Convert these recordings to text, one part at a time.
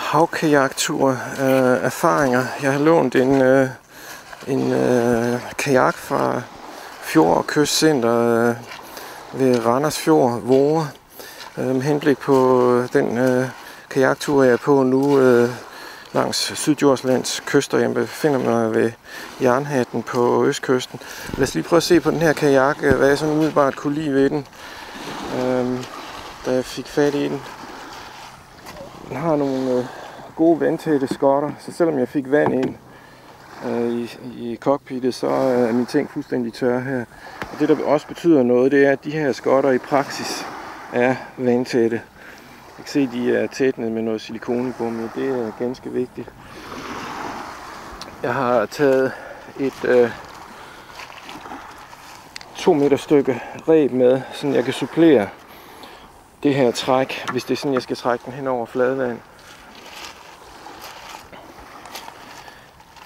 havkajaktur erfaringer. Jeg har lånt en kajak fra Fjord- og Kystcenter ved Randers Fjord, Vore, med henblik på den kajaktur, jeg er på nu langs Syddjurslands kyster. Jeg befinder mig ved Jernhatten på østkysten. Lad os lige prøve at se på den her kajak, hvad jeg sådan umiddelbart kunne lide ved den, da jeg fik fat i den. Den har nogle gode vandtætte skotter, så selvom jeg fik vand ind i cockpittet, så er mine ting fuldstændig tørre her. Og det, der også betyder noget, det er, at de her skotter i praksis er vandtætte. Jeg kan se, at de er tætnet med noget silikonegummi. Det er ganske vigtigt. Jeg har taget et 2 meter stykke reb med, så jeg kan supplere det her træk, hvis det er sådan, jeg skal trække den hen over fladvand.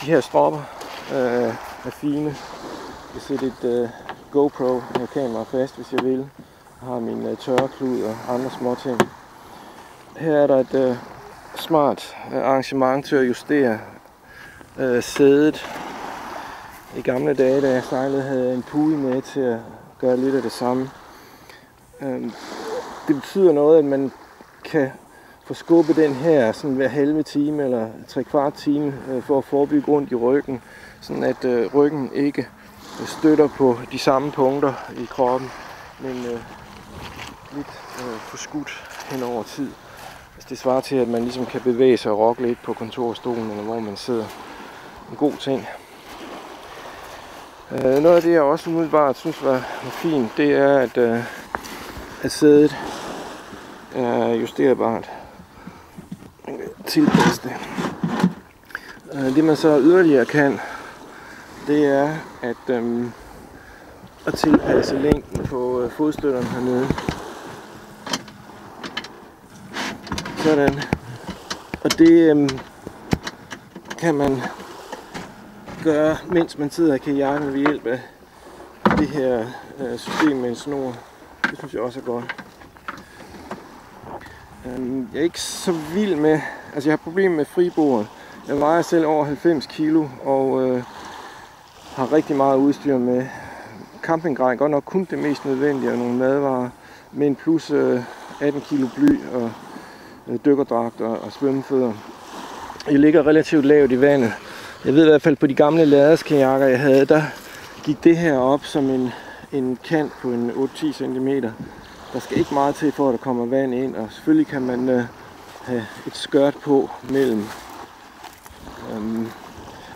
De her stropper er fine. Jeg kan sætte et GoPro-kamera fast, hvis jeg vil. Jeg har min tørreklud og andre små ting. Her er der et smart arrangement til at justere sædet. I gamle dage, da jeg sejlede, havde jeg en pude med til at gøre lidt af det samme. Det betyder noget, at man kan få skubbet den her sådan hver halve time eller 3/4 time for at forebygge ondt i ryggen, sådan at ryggen ikke støtter på de samme punkter i kroppen, men lidt forskudt hen over tid. Altså det svarer til, at man ligesom kan bevæge sig og rokke lidt på kontorstolen, eller hvor man sidder. En god ting. Noget af det, jeg også umiddelbart synes var fint, det er, at sædet er justerbart. Tilpasse det. Det man så yderligere kan, det er at tilpasse længden på fodstøtterne hernede. Sådan. Og det kan man gøre, mens man sidder i kajakken ved hjælp af det her system med en snor. Det synes jeg også er godt. Jeg er ikke så vild med, altså jeg har problemer med fribordet. Jeg vejer selv over 90 kilo og har rigtig meget udstyr med campinggrej. Godt nok kun det mest nødvendige og nogle madvarer, men plus 18 kilo bly og dykkerdragt og svømmefødder. Jeg ligger relativt lavt i vandet. Jeg ved i hvert fald på de gamle laderskajakker jeg havde, der gik det her op som en kant på en 8-10 cm. Der skal ikke meget til for at der kommer vand ind, og selvfølgelig kan man have et skørt på mellem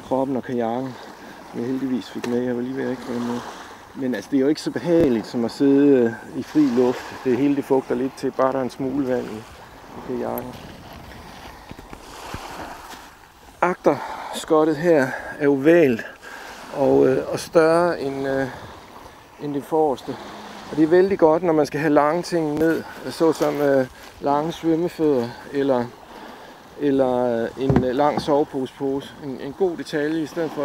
kroppen og kajakken, som jeg heldigvis fik med. Jeg var lige ved at ikke være med. Men altså, det er jo ikke så behageligt som at sidde i fri luft. Det hele det fugter lidt til, bare der er en smule vand i kajakken. Agterskottet her er ovalt og større end det forreste. Og det er vældig godt, når man skal have lange ting ned, såsom lange svømmefødder eller en lang soveposepose. En god detalje i stedet for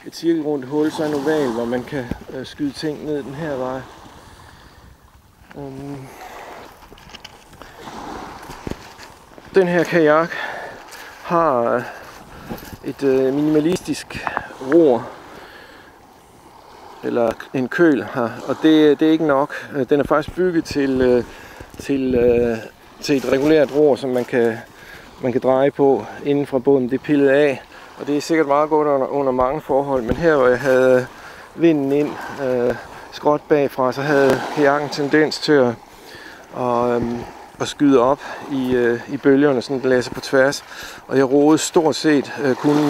et cirkelrundt hul, så en oval, hvor man kan skyde ting ned den her vej. Den her kajak har et minimalistisk ror, eller en køl her, og det er ikke nok. Den er faktisk bygget til et regulært ror, som man kan dreje på inden fra bunden. Det er pillet af, og det er sikkert meget godt under mange forhold, men her hvor jeg havde vinden ind skråt bagfra, så havde kajakken tendens til at skyde op i bølgerne, sådan den læser på tværs, og jeg roede stort set kun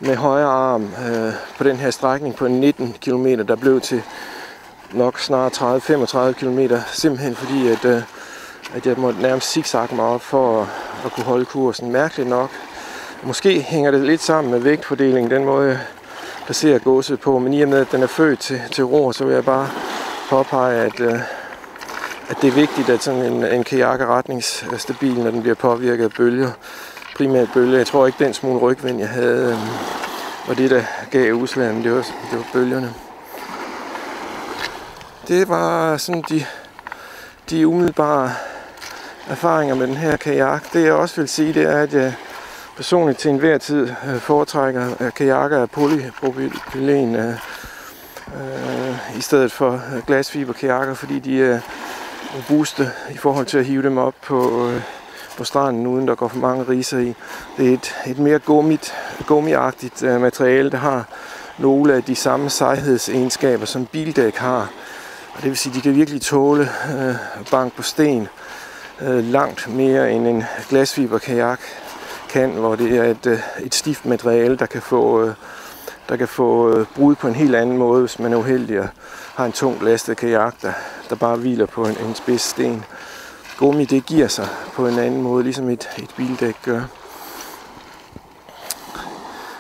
med højre arm på den her strækning på 19 km, der blev til nok snart 30-35 km, simpelthen fordi at jeg måtte nærmest zigzagge mig op for at kunne holde kursen. Mærkeligt nok. Måske hænger det lidt sammen med vægtfordelingen, den måde jeg placerer godset på, men i og med at den er født til ror, så vil jeg bare påpege, at det er vigtigt, at sådan en kajak er retningsstabil, når den bliver påvirket af bølger. Primært bølger. Jeg tror ikke, den smule rygvind, jeg havde, var det, der gav udslaget. Det var bølgerne. Det var sådan de umiddelbare erfaringer med den her kajak. Det jeg også vil sige, det er, at jeg personligt til enhver tid foretrækker kajakker af polypropylen i stedet for glasfiberkajakker, fordi de er robuste i forhold til at hive dem op på stranden, uden der går for mange riser i. Det er et mere gummiagtigt materiale, der har nogle af de samme sejhedsegenskaber, som bildæk har. Og det vil sige, at de kan virkelig tåle bank på sten langt mere end en glasfiberkajak kan, hvor det er et stift materiale, der kan få brud på en helt anden måde, hvis man er uheldig og har en tung lastet kajak, der bare hviler på en spids sten. Gummi, det giver sig på en anden måde, ligesom et bildæk gør.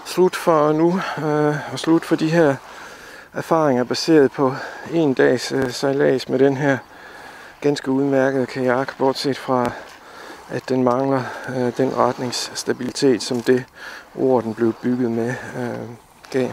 Slut for nu, og slut for de her erfaringer baseret på en dags sejlads med den her ganske udmærkede kajak, bortset fra at den mangler den retningsstabilitet, som det ord, den blev bygget med, gav.